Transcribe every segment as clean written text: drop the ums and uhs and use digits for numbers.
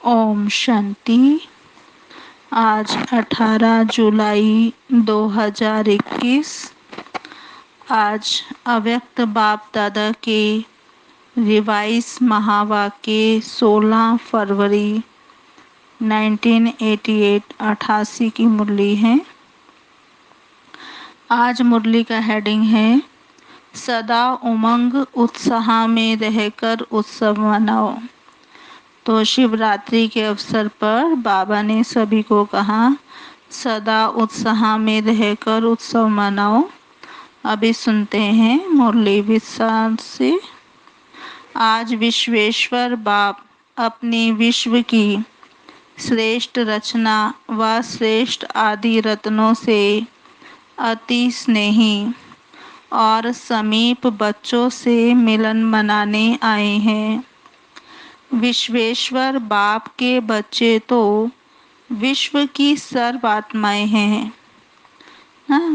ओम शांति। आज 18 जुलाई 2021। आज अव्यक्त बाप दादा के रिवाइज महावाक्य 16 फरवरी 1988 88 की मुरली है। आज मुरली का हेडिंग है सदा उमंग उत्साह में रहकर उत्सव मनाओ। तो शिवरात्रि के अवसर पर बाबा ने सभी को कहा सदा उत्साह में रहकर उत्सव मनाओ। अभी सुनते हैं मुरली विस्तार से। आज विश्वेश्वर बाप अपनी विश्व की श्रेष्ठ रचना व श्रेष्ठ आदि रत्नों से अति स्नेही और समीप बच्चों से मिलन मनाने आए हैं। विश्वेश्वर बाप के बच्चे तो विश्व की सर्व आत्माएं हैं।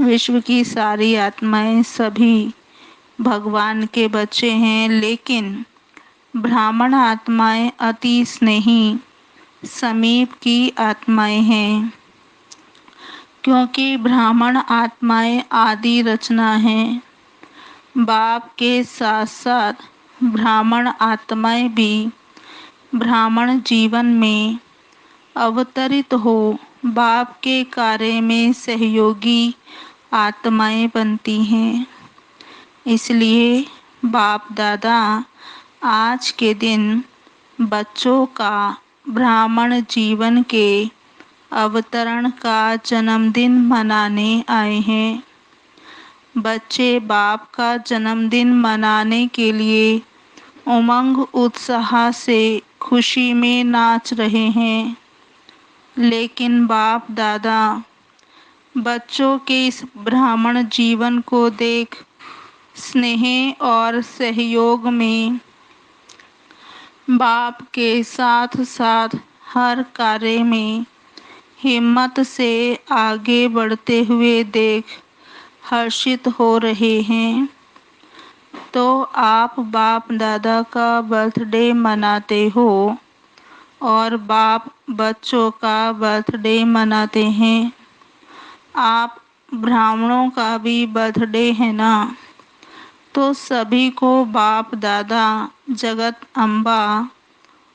विश्व की सारी आत्माएं सभी भगवान के बच्चे हैं, लेकिन ब्राह्मण आत्माएं अति स्नेही समीप की आत्माएं हैं, क्योंकि ब्राह्मण आत्माएं आदि रचना हैं। बाप के साथ साथ ब्राह्मण आत्माएं भी ब्राह्मण जीवन में अवतरित हो बाप के कार्य में सहयोगी आत्माएं बनती हैं। इसलिए बाप दादा आज के दिन बच्चों का ब्राह्मण जीवन के अवतरण का जन्मदिन मनाने आए हैं। बच्चे बाप का जन्मदिन मनाने के लिए उमंग उत्साह से खुशी में नाच रहे हैं, लेकिन बाप दादा बच्चों के इस ब्राह्मण जीवन को देख स्नेह और सहयोग में बाप के साथ साथ हर कार्य में हिम्मत से आगे बढ़ते हुए देख हर्षित हो रहे हैं। तो आप बाप दादा का बर्थडे मनाते हो और बाप बच्चों का बर्थडे मनाते हैं। आप ब्राह्मणों का भी बर्थडे है ना। तो सभी को बाप दादा जगत अम्बा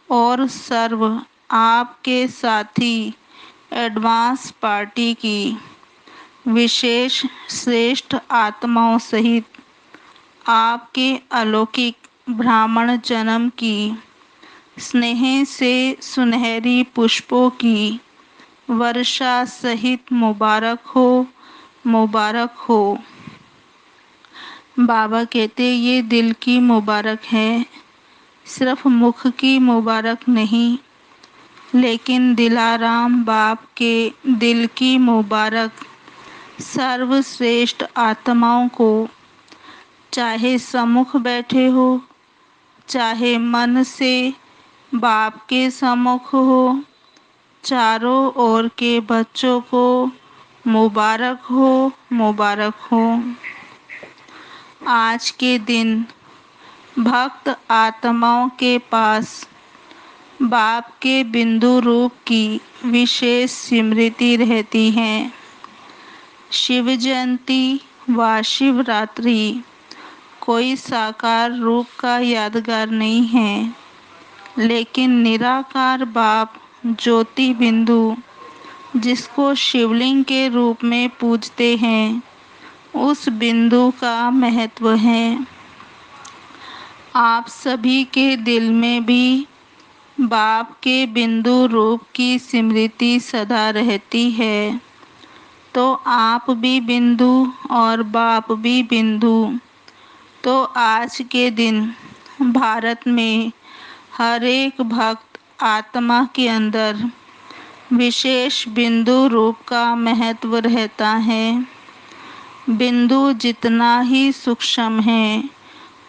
और सर्व आपके साथी एडवांस पार्टी की विशेष श्रेष्ठ आत्माओं सहित आपके अलौकिक ब्राह्मण जन्म की स्नेह से सुनहरी पुष्पों की वर्षा सहित मुबारक हो, मुबारक हो। बाबा कहते ये दिल की मुबारक है, सिर्फ मुख की मुबारक नहीं, लेकिन दिलाराम बाप के दिल की मुबारक सर्वश्रेष्ठ आत्माओं को, चाहे सम्मुख बैठे हो चाहे मन से बाप के सम्मुख हो, चारों ओर के बच्चों को मुबारक हो, मुबारक हो। आज के दिन भक्त आत्माओं के पास बाप के बिंदु रूप की विशेष स्मृति रहती है। शिव जयंती व शिवरात्रि कोई साकार रूप का यादगार नहीं है, लेकिन निराकार बाप ज्योति बिंदु जिसको शिवलिंग के रूप में पूजते हैं, उस बिंदु का महत्व है। आप सभी के दिल में भी बाप के बिंदु रूप की स्मृति सदा रहती है। तो आप भी बिंदु और बाप भी बिंदु। तो आज के दिन भारत में हर एक भक्त आत्मा के अंदर विशेष बिंदु रूप का महत्व रहता है। बिंदु जितना ही सूक्ष्म है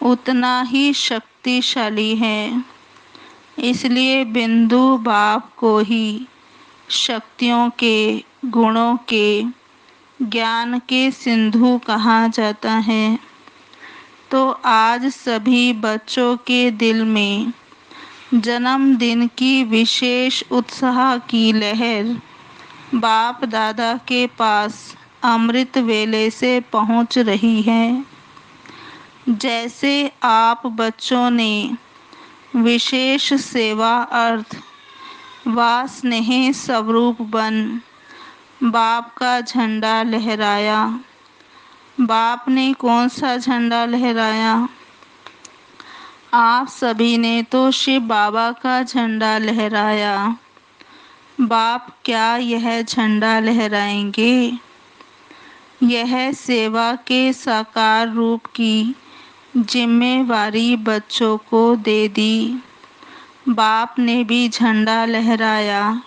उतना ही शक्तिशाली है। इसलिए बिंदु बाप को ही शक्तियों के, गुणों के, ज्ञान के सिंधु कहा जाता है। तो आज सभी बच्चों के दिल में जन्मदिन की विशेष उत्साह की लहर बाप दादा के पास अमृत वेले से पहुंच रही है। जैसे आप बच्चों ने विशेष सेवा अर्थ व स्नेह स्वरूप बन बाप का झंडा लहराया। बाप ने कौन सा झंडा लहराया? आप सभी ने तो शिव बाबा का झंडा लहराया। बाप क्या यह झंडा लहराएंगे? यह सेवा के साकार रूप की जिम्मेवारी बच्चों को दे दी। बाप ने भी झंडा लहराया,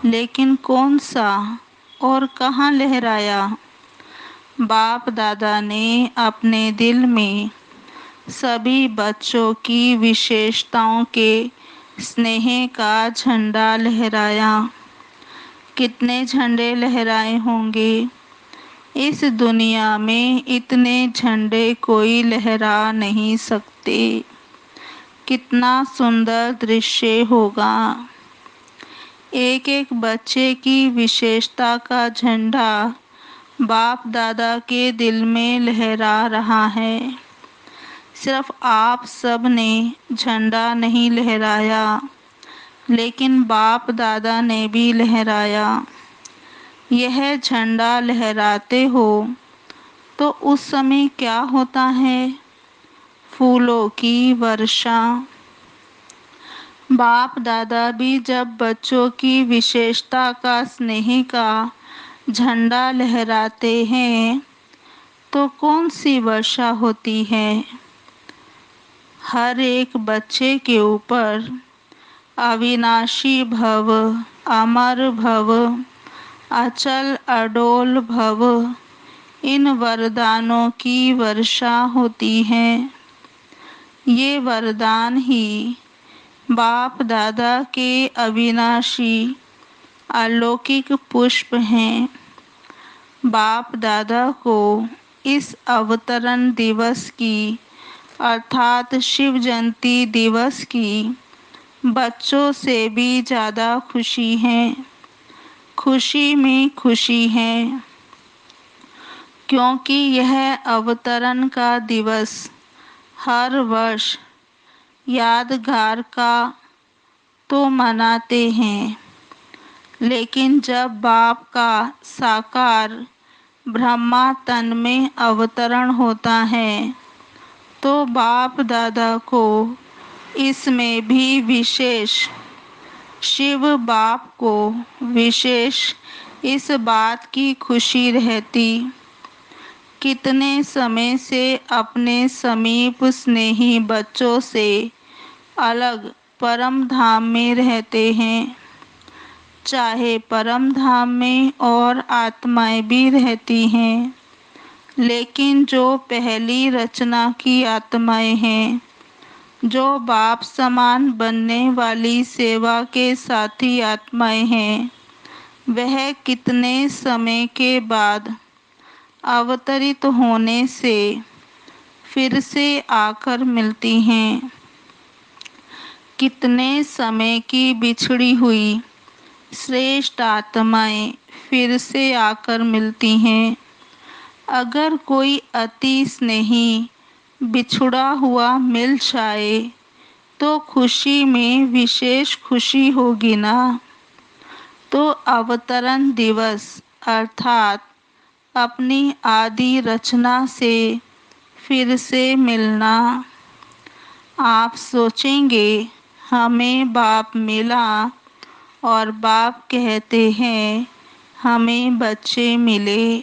लेकिन कौन सा और कहाँ लहराया? बाप दादा ने अपने दिल में सभी बच्चों की विशेषताओं के स्नेह का झंडा लहराया। कितने झंडे लहराए होंगे? इस दुनिया में इतने झंडे कोई लहरा नहीं सकते। कितना सुंदर दृश्य होगा। एक एक बच्चे की विशेषता का झंडा बाप दादा के दिल में लहरा रहा है। सिर्फ आप सब ने झंडा नहीं लहराया, लेकिन बाप दादा ने भी लहराया। यह झंडा लहराते हो तो उस समय क्या होता है? फूलों की वर्षा। बाप दादा भी जब बच्चों की विशेषता का स्नेह का झंडा लहराते हैं तो कौन सी वर्षा होती है? हर एक बच्चे के ऊपर अविनाशी भव, अमर भव, अचल अडोल भव, इन वरदानों की वर्षा होती है। ये वरदान ही बाप दादा के अविनाशी अलौकिक पुष्प हैं। बाप दादा को इस अवतरण दिवस की अर्थात शिव जयंती दिवस की बच्चों से भी ज़्यादा खुशी है। खुशी में खुशी है, क्योंकि यह अवतरण का दिवस हर वर्ष यादगार का तो मनाते हैं, लेकिन जब बाप का साकार ब्रह्मा तन में अवतरण होता है तो बाप दादा को इसमें भी विशेष, शिव बाप को विशेष इस बात की खुशी रहती। कितने समय से अपने समीप स्नेही बच्चों से अलग परम धाम में रहते हैं। चाहे परम धाम में और आत्माएं भी रहती हैं, लेकिन जो पहली रचना की आत्माएं हैं, जो बाप समान बनने वाली सेवा के साथी आत्माएं हैं, वह कितने समय के बाद अवतरित होने से फिर से आकर मिलती हैं। कितने समय की बिछड़ी हुई श्रेष्ठ आत्माएं फिर से आकर मिलती हैं। अगर कोई अति स्नेही बिछुड़ा हुआ मिल जाए तो खुशी में विशेष खुशी होगी ना। तो अवतरण दिवस अर्थात अपनी आदि रचना से फिर से मिलना। आप सोचेंगे हमें बाप मिला और बाप कहते हैं हमें बच्चे मिले,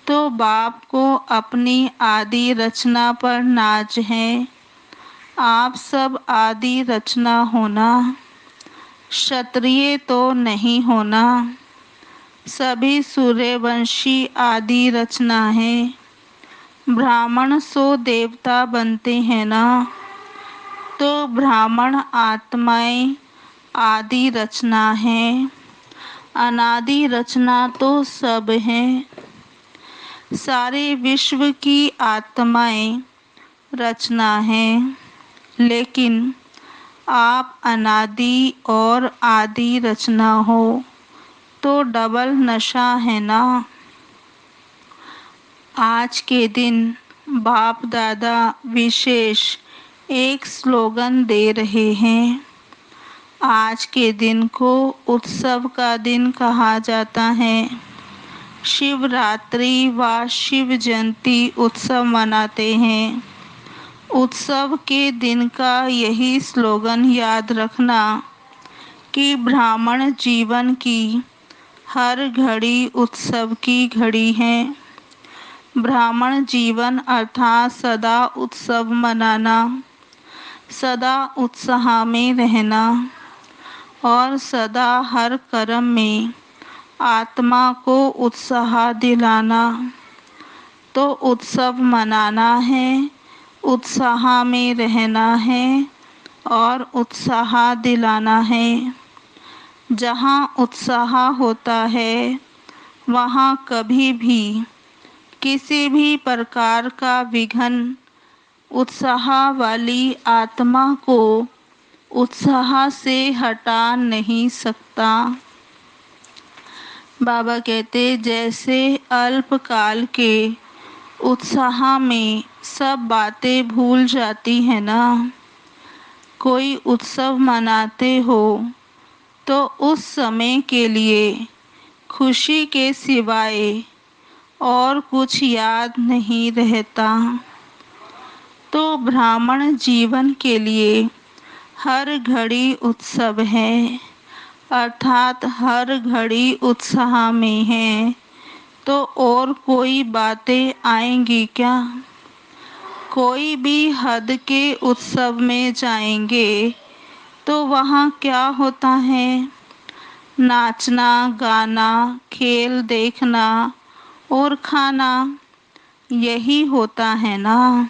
तो बाप को अपनी आदि रचना पर नाज है। आप सब आदि रचना होना, क्षत्रिय तो नहीं होना। सभी सूर्यवंशी आदि रचना है। ब्राह्मण सो देवता बनते हैं ना, तो ब्राह्मण आत्माएं आदि रचना है। अनादि रचना तो सब है। सारे विश्व की आत्माएं रचना है, लेकिन आप अनादि और आदि रचना हो तो डबल नशा है ना। आज के दिन बाप दादा विशेष एक स्लोगन दे रहे हैं। आज के दिन को उत्सव का दिन कहा जाता है। शिवरात्रि व शिव जयंती उत्सव मनाते हैं। उत्सव के दिन का यही स्लोगन याद रखना कि ब्राह्मण जीवन की हर घड़ी उत्सव की घड़ी है। ब्राह्मण जीवन अर्थात सदा उत्सव मनाना, सदा उत्साह में रहना और सदा हर कर्म में आत्मा को उत्साह दिलाना। तो उत्सव मनाना है, उत्साह में रहना है और उत्साह दिलाना है। जहाँ उत्साह होता है वहाँ कभी भी किसी भी प्रकार का विघ्न उत्साह वाली आत्मा को उत्साह से हटा नहीं सकता। बाबा कहते जैसे अल्पकाल के उत्साह में सब बातें भूल जाती है ना। कोई उत्सव मनाते हो तो उस समय के लिए खुशी के सिवाय और कुछ याद नहीं रहता। तो ब्राह्मण जीवन के लिए हर घड़ी उत्सव है, अर्थात हर घड़ी उत्साह में है। तो और कोई बातें आएंगी क्या। कोई भी हद के उत्सव में जाएंगे तो वहाँ क्या होता है, नाचना गाना खेल देखना और खाना, यही होता है ना।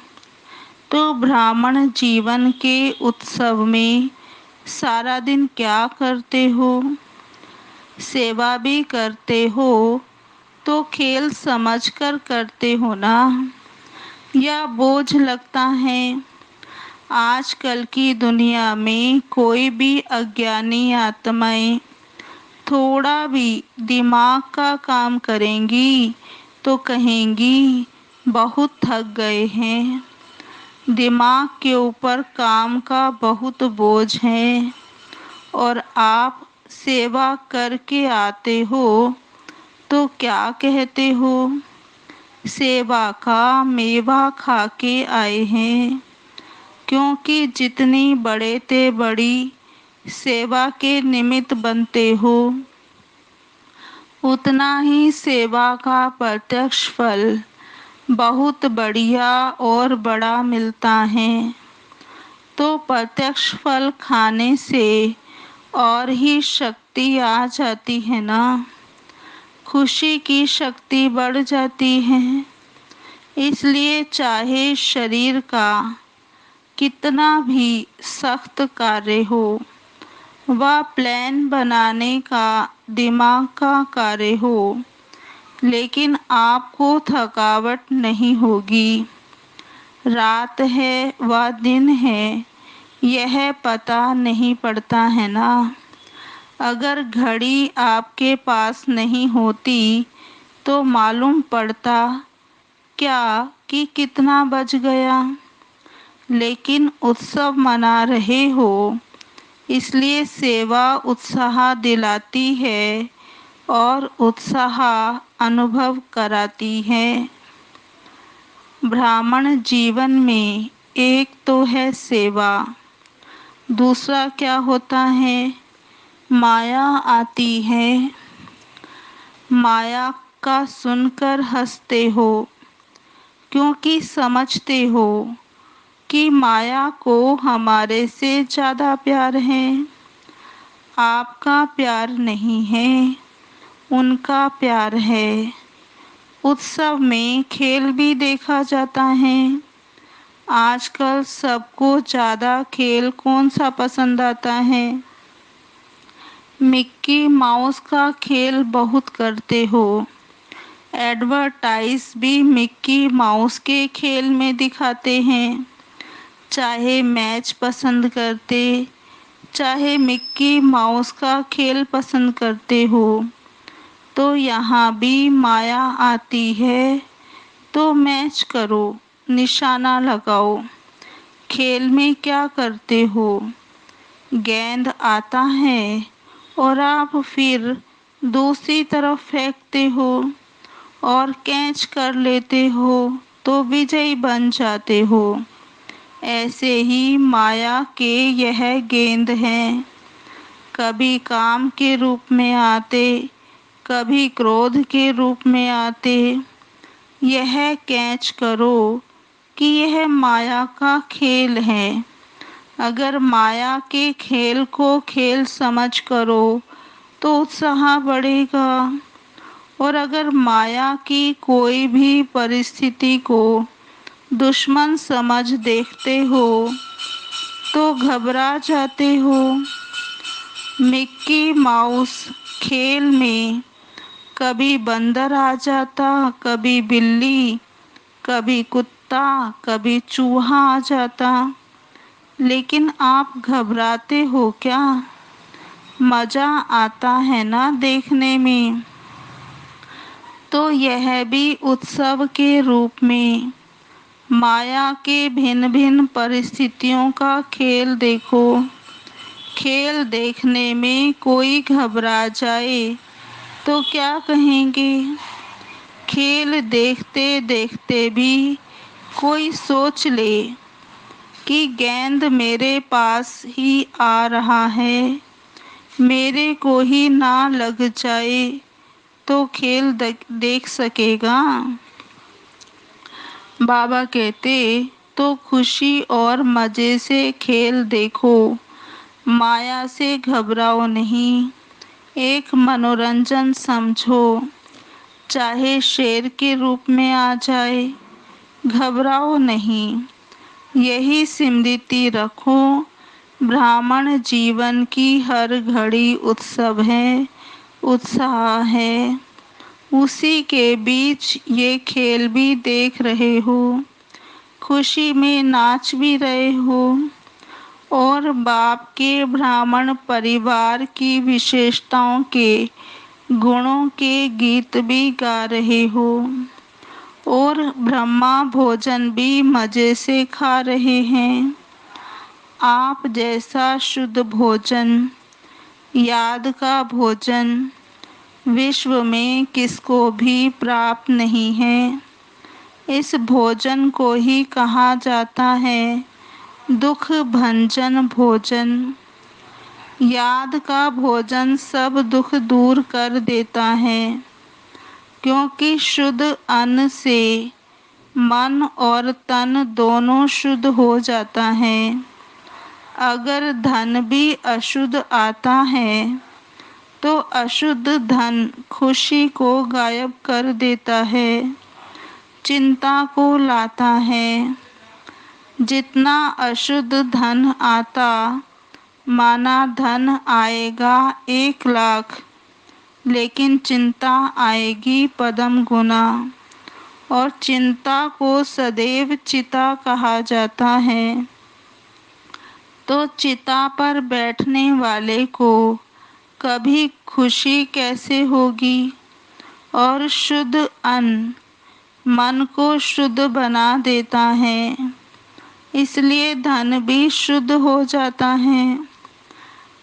तो ब्राह्मण जीवन के उत्सव में सारा दिन क्या करते हो। सेवा भी करते हो तो खेल समझकर करते हो ना, या बोझ लगता है। आजकल की दुनिया में कोई भी अज्ञानी आत्माएं थोड़ा भी दिमाग का काम करेंगी तो कहेंगी बहुत थक गए हैं। दिमाग के ऊपर काम का बहुत बोझ है और आप सेवा करके आते हो तो क्या कहते हो, सेवा का मेवा खा के आए हैं। क्योंकि जितनी बड़े ते बड़ी सेवा के निमित्त बनते हो उतना ही सेवा का प्रत्यक्ष फल बहुत बढ़िया और बड़ा मिलता है। तो प्रत्यक्ष फल खाने से और ही शक्ति आ जाती है ना, खुशी की शक्ति बढ़ जाती है। इसलिए चाहे शरीर का कितना भी सख्त कार्य हो व प्लान बनाने का दिमाग का कार्य हो, लेकिन आपको थकावट नहीं होगी। रात है व दिन है यह पता नहीं पड़ता है ना। अगर घड़ी आपके पास नहीं होती तो मालूम पड़ता क्या कि कितना बज गया। लेकिन उत्सव मना रहे हो इसलिए सेवा उत्साह दिलाती है और उत्साह अनुभव कराती है। ब्राह्मण जीवन में एक तो है सेवा, दूसरा क्या होता है, माया आती है। माया का सुनकर हंसते हो क्योंकि समझते हो कि माया को हमारे से ज़्यादा प्यार है। आपका प्यार नहीं है, उनका प्यार है। उत्सव में खेल भी देखा जाता है। आजकल सबको ज़्यादा खेल कौन सा पसंद आता है, मिक्की माउस का खेल बहुत करते हो। एडवर्टाइज भी मिक्की माउस के खेल में दिखाते हैं। चाहे मैच पसंद करते चाहे मिक्की माउस का खेल पसंद करते हो, तो यहाँ भी माया आती है। तो मैच करो, निशाना लगाओ। खेल में क्या करते हो? गेंद आता है और आप फिर दूसरी तरफ फेंकते हो और कैच कर लेते हो, तो विजयी बन जाते हो। ऐसे ही माया के यह गेंद हैं, कभी काम के रूप में आते, कभी क्रोध के रूप में आते। यह कैच करो कि यह माया का खेल है। अगर माया के खेल को खेल समझ करो तो उत्साह बढ़ेगा, और अगर माया की कोई भी परिस्थिति को दुश्मन समझ देखते हो तो घबरा जाते हो। मिक्की माउस खेल में कभी बंदर आ जाता, कभी बिल्ली, कभी कुत्ता, कभी चूहा आ जाता, लेकिन आप घबराते हो क्या? मजा आता है ना देखने में। तो यह भी उत्सव के रूप में माया के भिन्न भिन्न परिस्थितियों का खेल देखो। खेल देखने में कोई घबरा जाए तो क्या कहेंगे? खेल देखते देखते भी कोई सोच ले कि गेंद मेरे पास ही आ रहा है, मेरे को ही ना लग जाए, तो खेल देख सकेगा। बाबा कहते, तो खुशी और मज़े से खेल देखो, माया से घबराओ नहीं, एक मनोरंजन समझो। चाहे शेर के रूप में आ जाए, घबराओ नहीं। यही स्मृति रखो, ब्राह्मण जीवन की हर घड़ी उत्सव है, उत्साह है। उसी के बीच ये खेल भी देख रहे हो, खुशी में नाच भी रहे हो, और बाप के ब्राह्मण परिवार की विशेषताओं के गुणों के गीत भी गा रहे हो, और ब्रह्मा भोजन भी मज़े से खा रहे हैं। आप जैसा शुद्ध भोजन, याद का भोजन विश्व में किसको भी प्राप्त नहीं है। इस भोजन को ही कहा जाता है दुख भंजन भोजन। याद का भोजन सब दुख दूर कर देता है, क्योंकि शुद्ध अन्न से मन और तन दोनों शुद्ध हो जाता है। अगर धन भी अशुद्ध आता है तो अशुद्ध धन खुशी को गायब कर देता है, चिंता को लाता है। जितना अशुद्ध धन आता, माना धन आएगा 1,00,000, लेकिन चिंता आएगी पदम गुना, और चिंता को सदैव चिता कहा जाता है। तो चिता पर बैठने वाले को कभी खुशी कैसे होगी? और शुद्ध अन्न मन को शुद्ध बना देता है, इसलिए धन भी शुद्ध हो जाता है।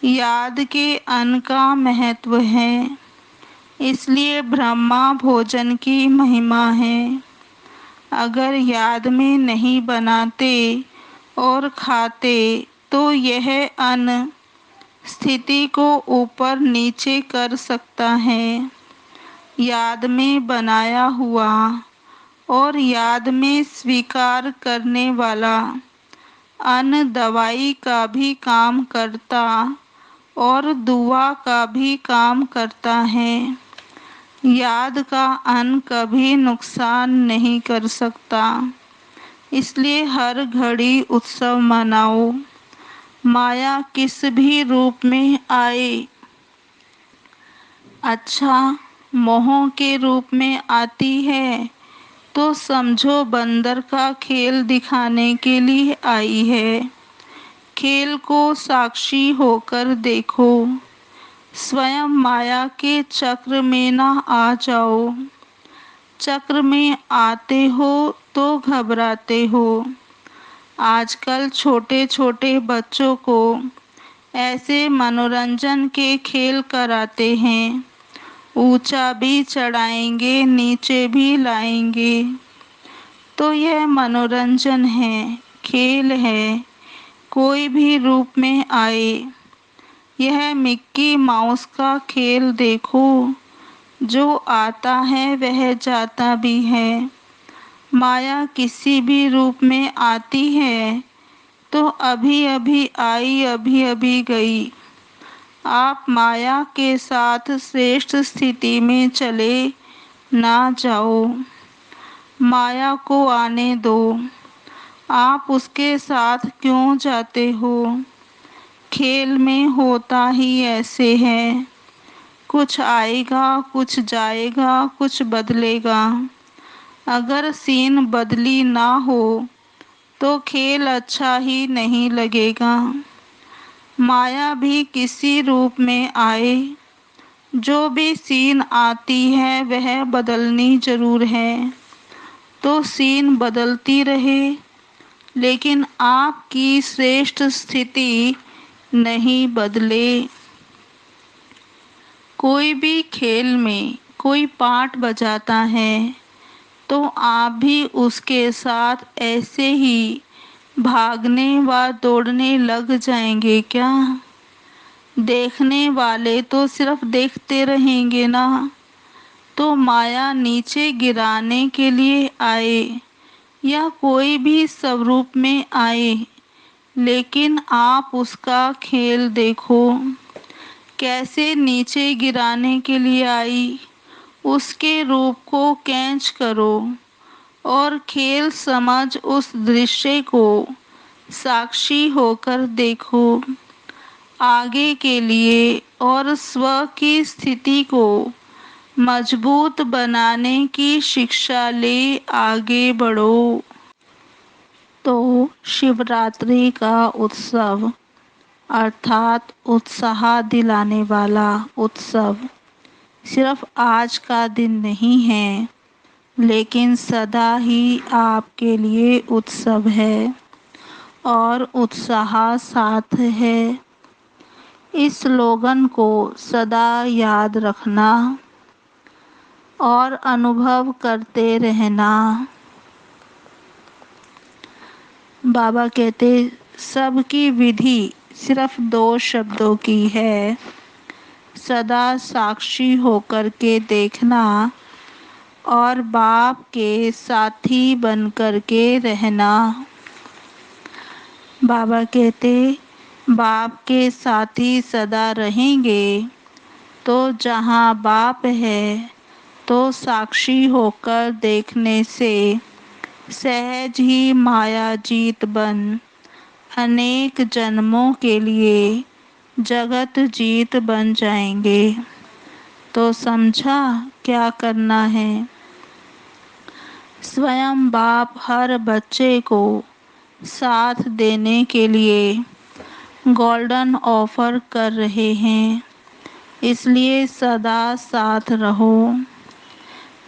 याद के अन्न का महत्व है, इसलिए ब्रह्मा भोजन की महिमा है। अगर याद में नहीं बनाते और खाते तो यह अन्न स्थिति को ऊपर नीचे कर सकता है। याद में बनाया हुआ और याद में स्वीकार करने वाला अन्न दवाई का भी काम करता और दुआ का भी काम करता है। याद का अन्न कभी नुकसान नहीं कर सकता, इसलिए हर घड़ी उत्सव मनाओ। माया किस भी रूप में आए, अच्छा मोह के रूप में आती है तो समझो बंदर का खेल दिखाने के लिए आई है। खेल को साक्षी होकर देखो। स्वयं माया के चक्र में ना आ जाओ। चक्र में आते हो तो घबराते हो। आजकल छोटे छोटे बच्चों को ऐसे मनोरंजन के खेल कराते हैं। ऊंचा भी चढ़ाएंगे, नीचे भी लाएंगे। तो यह मनोरंजन है, खेल है, कोई भी रूप में आए। यह मिक्की माउस का खेल देखो, जो आता है वह जाता भी है। माया किसी भी रूप में आती है तो अभी अभी आई, अभी अभी गई। आप माया के साथ श्रेष्ठ स्थिति में चले ना जाओ। माया को आने दो। आप उसके साथ क्यों जाते हो? खेल में होता ही ऐसे है। कुछ आएगा, कुछ जाएगा, कुछ बदलेगा। अगर सीन बदली ना हो तो खेल अच्छा ही नहीं लगेगा। माया भी किसी रूप में आए, जो भी सीन आती है वह बदलनी जरूर है। तो सीन बदलती रहे, लेकिन आपकी श्रेष्ठ स्थिति नहीं बदले। कोई भी खेल में कोई पार्ट बजाता है तो आप भी उसके साथ ऐसे ही भागने व दौड़ने लग जाएंगे क्या? देखने वाले तो सिर्फ देखते रहेंगे ना। तो माया नीचे गिराने के लिए आए या कोई भी स्वरूप में आए, लेकिन आप उसका खेल देखो। कैसे नीचे गिराने के लिए आई, उसके रूप को कैच करो और खेल समझ उस दृश्य को साक्षी होकर देखो। आगे के लिए और स्व की स्थिति को मजबूत बनाने की शिक्षा ले आगे बढ़ो। तो शिवरात्रि का उत्सव अर्थात उत्साह दिलाने वाला उत्सव सिर्फ आज का दिन नहीं है, लेकिन सदा ही आपके लिए उत्सव है और उत्साह साथ है। इस स्लोगन को सदा याद रखना और अनुभव करते रहना। बाबा कहते सबकी विधि सिर्फ 2 शब्दों की है, सदा साक्षी होकर के देखना और बाप के साथी बन कर के रहना। बाबा कहते बाप के साथी सदा रहेंगे तो जहाँ बाप है तो साक्षी होकर देखने से सहज ही माया जीत बन अनेक जन्मों के लिए जगत जीत बन जाएंगे। तो समझा क्या करना है? स्वयं बाप हर बच्चे को साथ देने के लिए गोल्डन ऑफर कर रहे हैं, इसलिए सदा साथ रहो।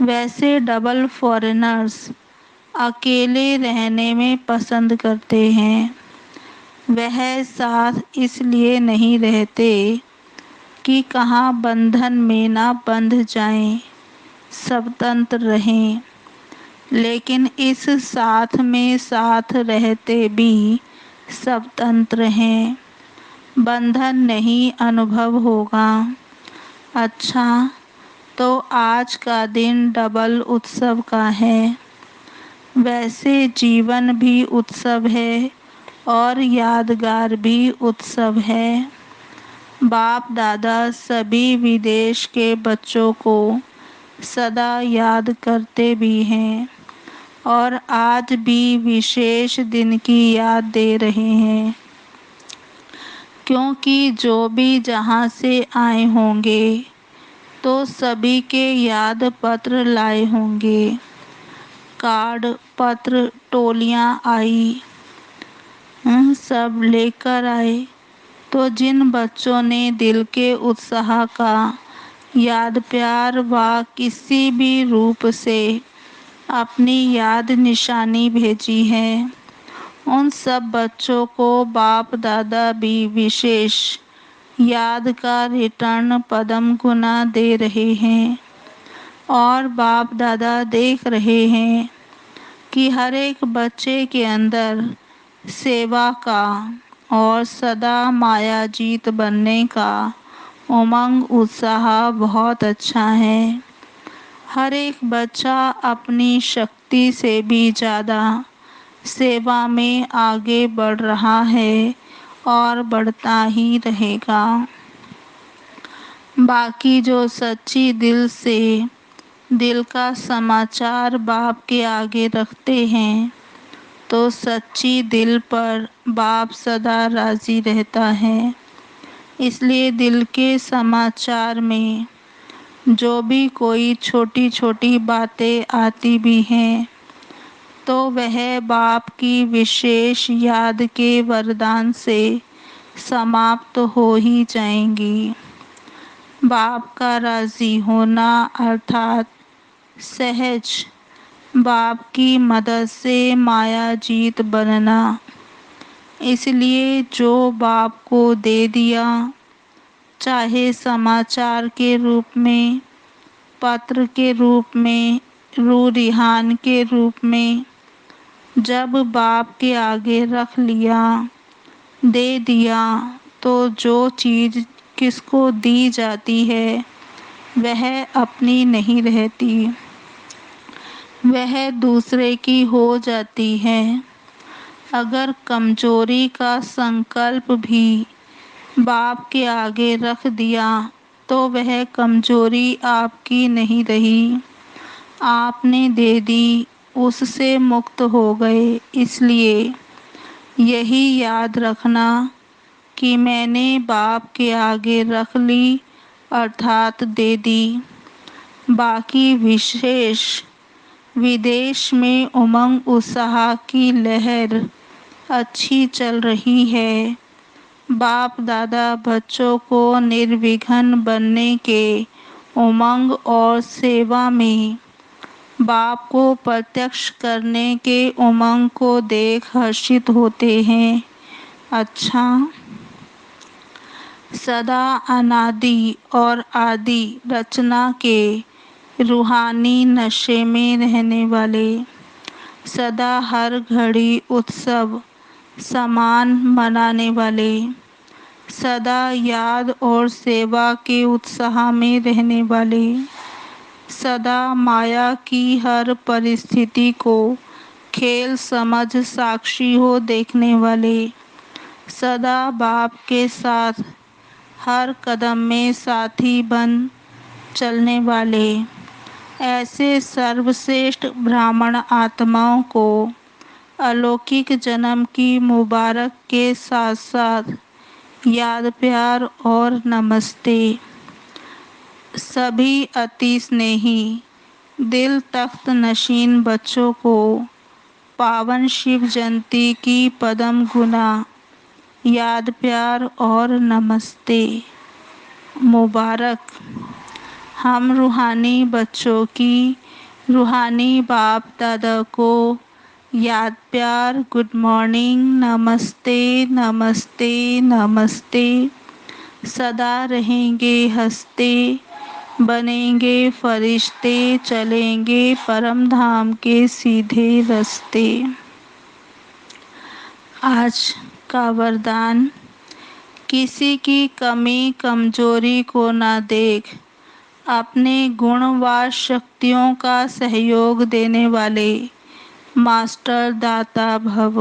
वैसे डबल फॉरेनर्स अकेले रहने में पसंद करते हैं। वह साथ इसलिए नहीं रहते कि कहाँ बंधन में ना बंध जाएं, स्वतंत्र रहें। लेकिन इस साथ में साथ रहते भी स्वतंत्र हैं, बंधन नहीं अनुभव होगा। अच्छा, तो आज का दिन डबल उत्सव का है। वैसे जीवन भी उत्सव है और यादगार भी उत्सव है। बाप दादा सभी विदेश के बच्चों को सदा याद करते भी हैं और आज भी विशेष दिन की याद दे रहे हैं, क्योंकि जो भी जहाँ से आए होंगे तो सभी के याद पत्र लाए होंगे। कार्ड, पत्र, टोलियाँ आई। सब लेकर आए। तो जिन बच्चों ने दिल के उत्साह का याद प्यार व किसी भी रूप से अपनी याद निशानी भेजी है, उन सब बच्चों को बाप दादा भी विशेष याद का रिटर्न पदम गुना दे रहे हैं। और बाप दादा देख रहे हैं कि हर एक बच्चे के अंदर सेवा का और सदा मायाजीत बनने का उमंग उत्साह बहुत अच्छा है। हर एक बच्चा अपनी शक्ति से भी ज़्यादा सेवा में आगे बढ़ रहा है और बढ़ता ही रहेगा। बाकी जो सच्ची दिल से दिल का समाचार बाप के आगे रखते हैं, तो सच्ची दिल पर बाप सदा राज़ी रहता है। इसलिए दिल के समाचार में जो भी कोई छोटी छोटी बातें आती भी हैं, तो वह बाप की विशेष याद के वरदान से समाप्त हो ही जाएंगी। बाप का राज़ी होना अर्थात सहज बाप की मदद से माया जीत बनना। इसलिए जो बाप को दे दिया, चाहे समाचार के रूप में, पत्र के रूप में, रूरिहान के रूप में, जब बाप के आगे रख लिया, दे दिया, तो जो चीज़ किसको दी जाती है वह अपनी नहीं रहती, वह दूसरे की हो जाती है। अगर कमजोरी का संकल्प भी बाप के आगे रख दिया, तो वह कमजोरी आपकी नहीं रही, आपने दे दी, उससे मुक्त हो गए। इसलिए यही याद रखना कि मैंने बाप के आगे रख ली अर्थात दे दी। बाकी विशेष विदेश में उमंग उत्साह की लहर अच्छी चल रही है। बाप दादा बच्चों को निर्विघ्न बनने के उमंग और सेवा में बाप को प्रत्यक्ष करने के उमंग को देख हर्षित होते हैं। अच्छा, सदा अनादि और आदि रचना के रूहानी नशे में रहने वाले, सदा हर घड़ी उत्सव समान मनाने वाले, सदा याद और सेवा के उत्साह में रहने वाले, सदा माया की हर परिस्थिति को खेल समझ साक्षी हो देखने वाले, सदा बाप के साथ हर कदम में साथी बन चलने वाले, ऐसे सर्वश्रेष्ठ ब्राह्मण आत्माओं को अलौकिक जन्म की मुबारक के साथ साथ याद प्यार और नमस्ते। सभी अति स्नेही दिल तख्त नशीन बच्चों को पावन शिव जयंती की पदम गुना याद प्यार और नमस्ते मुबारक। हम रूहानी बच्चों की रूहानी बाप दादा को याद प्यार, गुड मॉर्निंग, नमस्ते नमस्ते नमस्ते। सदा रहेंगे हंसते, बनेंगे फरिश्ते, चलेंगे परम धाम के सीधे रास्ते। आज का वरदान, किसी की कमी कमजोरी को ना देख अपने गुण व शक्तियों का सहयोग देने वाले मास्टर दाता भव।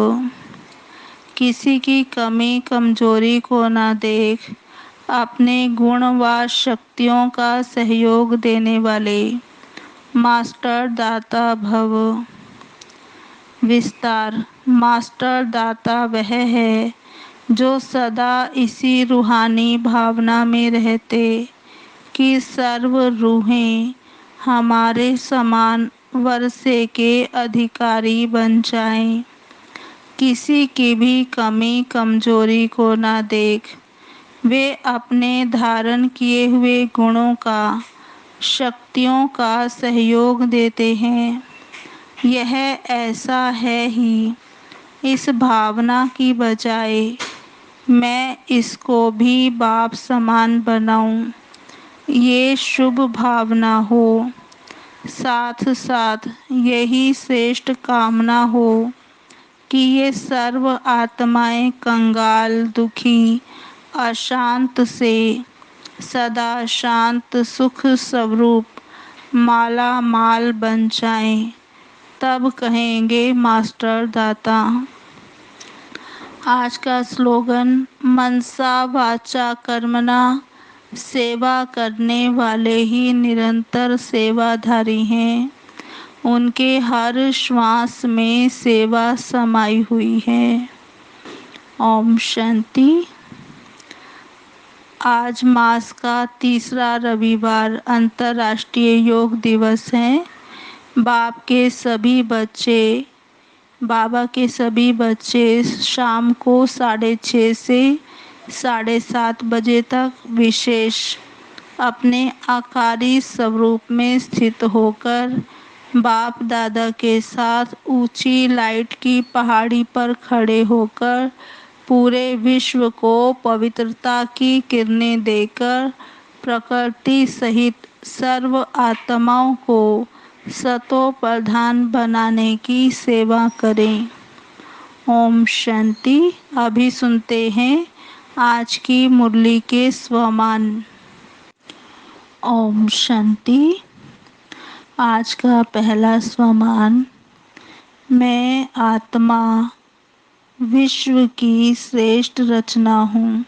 किसी की कमी कमजोरी को ना देख अपने गुण व शक्तियों का सहयोग देने वाले मास्टर दाता भव। विस्तार, मास्टर दाता वह है जो सदा इसी रूहानी भावना में रहते कि सर्व रूहें हमारे समान वर्षे के अधिकारी बन जाएं, किसी की भी कमी कमजोरी को ना देख वे अपने धारण किए हुए गुणों का शक्तियों का सहयोग देते हैं। यह ऐसा है ही इस भावना की बजाय मैं इसको भी बाप समान बनाऊं, ये शुभ भावना हो। साथ साथ यही श्रेष्ठ कामना हो कि ये सर्व आत्माएं कंगाल दुखी अशांत से सदा शांत सुख स्वरूप माला माल बन जाएं। तब कहेंगे मास्टर दाता। आज का स्लोगन मनसा वाचा कर्मणा सेवा करने वाले ही निरंतर सेवाधारी हैं। उनके हर श्वास में सेवा समाई हुई है। ओम शांति। आज मास का तीसरा रविवार अंतर्राष्ट्रीय योग दिवस है। बाबा के सभी बच्चे शाम को 6:30 से 7:30 बजे तक विशेष अपने आकारी स्वरूप में स्थित होकर बाप दादा के साथ ऊंची लाइट की पहाड़ी पर खड़े होकर पूरे विश्व को पवित्रता की किरणें देकर प्रकृति सहित सर्व आत्माओं को सतो प्रधान बनाने की सेवा करें। ओम शांति। अभी सुनते हैं आज की मुरली के स्वमान। ओम शांति। आज का पहला स्वमान। मैं आत्मा विश्व की श्रेष्ठ रचना हूँ।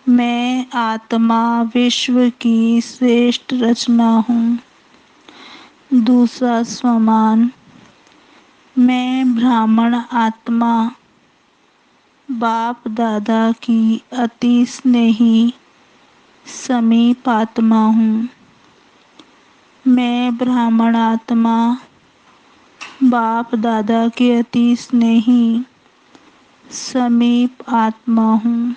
मैं आत्मा विश्व की श्रेष्ठ रचना हूँ। दूसरा स्वमान। मैं ब्राह्मण आत्मा बाप दादा की अति स्नेही समीप आत्मा हूँ। मैं ब्राह्मण आत्मा बाप दादा के अति स्नेही समीप आत्मा हूँ।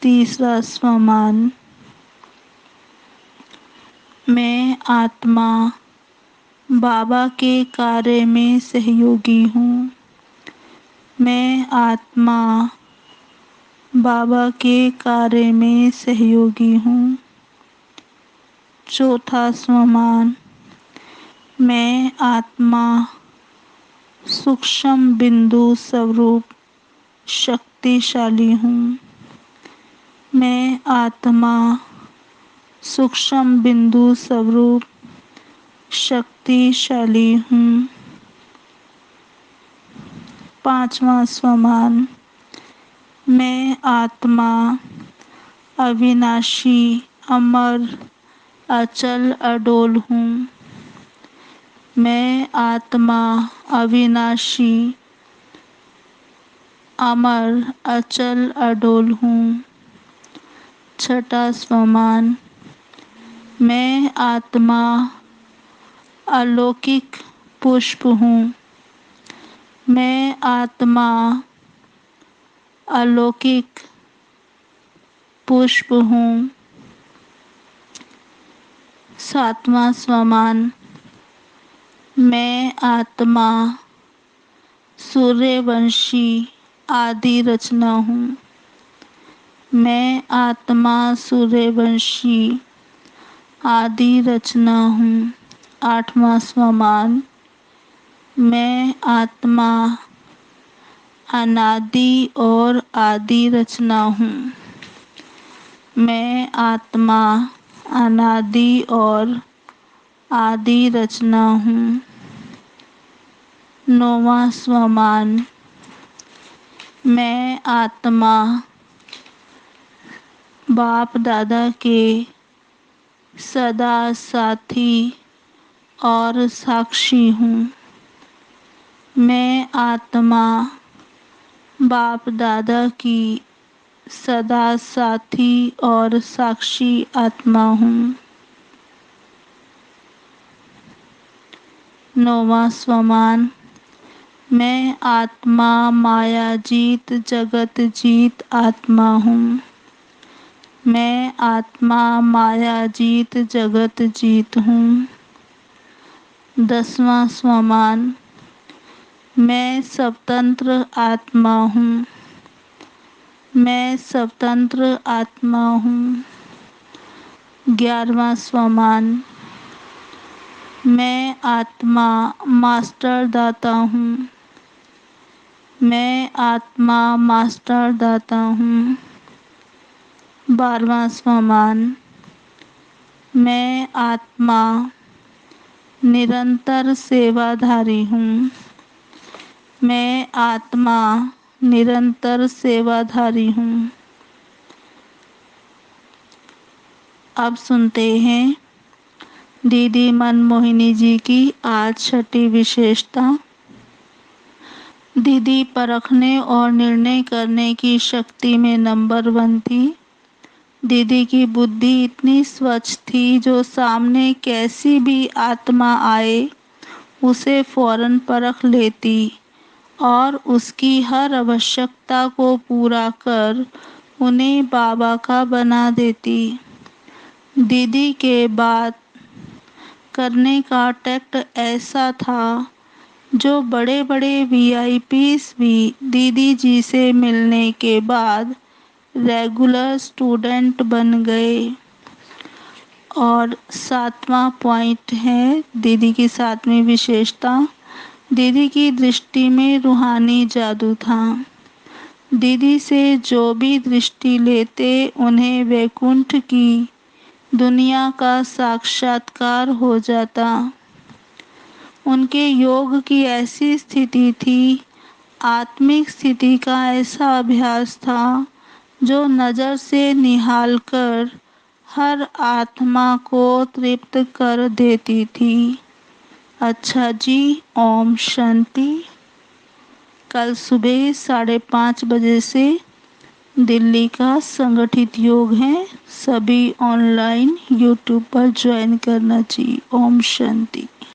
तीसरा स्वमान। मैं आत्मा बाबा के कार्य में सहयोगी हूँ। मैं आत्मा बाबा के कार्य में सहयोगी हूँ। चौथा स्वमान। मैं आत्मा सूक्ष्म बिंदु स्वरूप शक्तिशाली हूँ। मैं आत्मा सूक्ष्म बिंदु स्वरूप शक्तिशाली हूँ। पांचवा स्वमान। मैं आत्मा अविनाशी अमर अचल अडोल हूँ। मैं आत्मा अविनाशी अमर अचल अडोल हूँ। छठा स्वमान। मैं आत्मा अलौकिक पुष्प हूँ। मैं आत्मा अलौकिक पुष्प हूँ। सातवां स्वमान। मैं आत्मा सूर्यवंशी आदि रचना हूँ। मैं आत्मा सूर्यवंशी आदि रचना हूँ। आठवां स्वमान। मैं आत्मा अनादि और आदि रचना हूँ। मैं आत्मा अनादि और आदि रचना हूँ। नौवां स्वमान। मैं आत्मा बाप दादा के सदा साथी और साक्षी हूँ। मैं आत्मा बाप दादा की सदा साथी और साक्षी आत्मा हूँ। नौवां स्वमान। मैं आत्मा माया जीत जगत जीत आत्मा हूँ। मैं आत्मा माया जीत जगत जीत हूँ। 10वां स्वमान। मैं स्वतंत्र आत्मा हूँ। मैं स्वतंत्र आत्मा हूँ। 11वां स्वमान। मैं आत्मा मास्टर दाता हूँ। मैं आत्मा मास्टर दाता हूँ। 12वां स्वमान। मैं आत्मा निरंतर सेवाधारी हूँ। मैं आत्मा निरंतर सेवाधारी हूँ। अब सुनते हैं दीदी मनमोहिनी जी की आज छठी विशेषता। दीदी परखने और निर्णय करने की शक्ति में नंबर 1 थी। दीदी की बुद्धि इतनी स्वच्छ थी, जो सामने कैसी भी आत्मा आए उसे फौरन परख लेती और उसकी हर आवश्यकता को पूरा कर उन्हें बाबा का बना देती। दीदी के बात करने का टैक्ट ऐसा था, जो बड़े बड़े वीआईपीस भी दीदी जी से मिलने के बाद रेगुलर स्टूडेंट बन गए। और 7वां पॉइंट है दीदी की 7वीं विशेषता। दीदी की दृष्टि में रूहानी जादू था। दीदी से जो भी दृष्टि लेते उन्हें वैकुंठ की दुनिया का साक्षात्कार हो जाता। उनके योग की ऐसी स्थिति थी, आत्मिक स्थिति का ऐसा अभ्यास था, जो नज़र से निहाल कर हर आत्मा को तृप्त कर देती थी। अच्छा जी, ओम शांति। कल सुबह 5:30 बजे से दिल्ली का संगठित योग है। सभी ऑनलाइन यूट्यूब पर ज्वाइन करना जी। ओम शांति।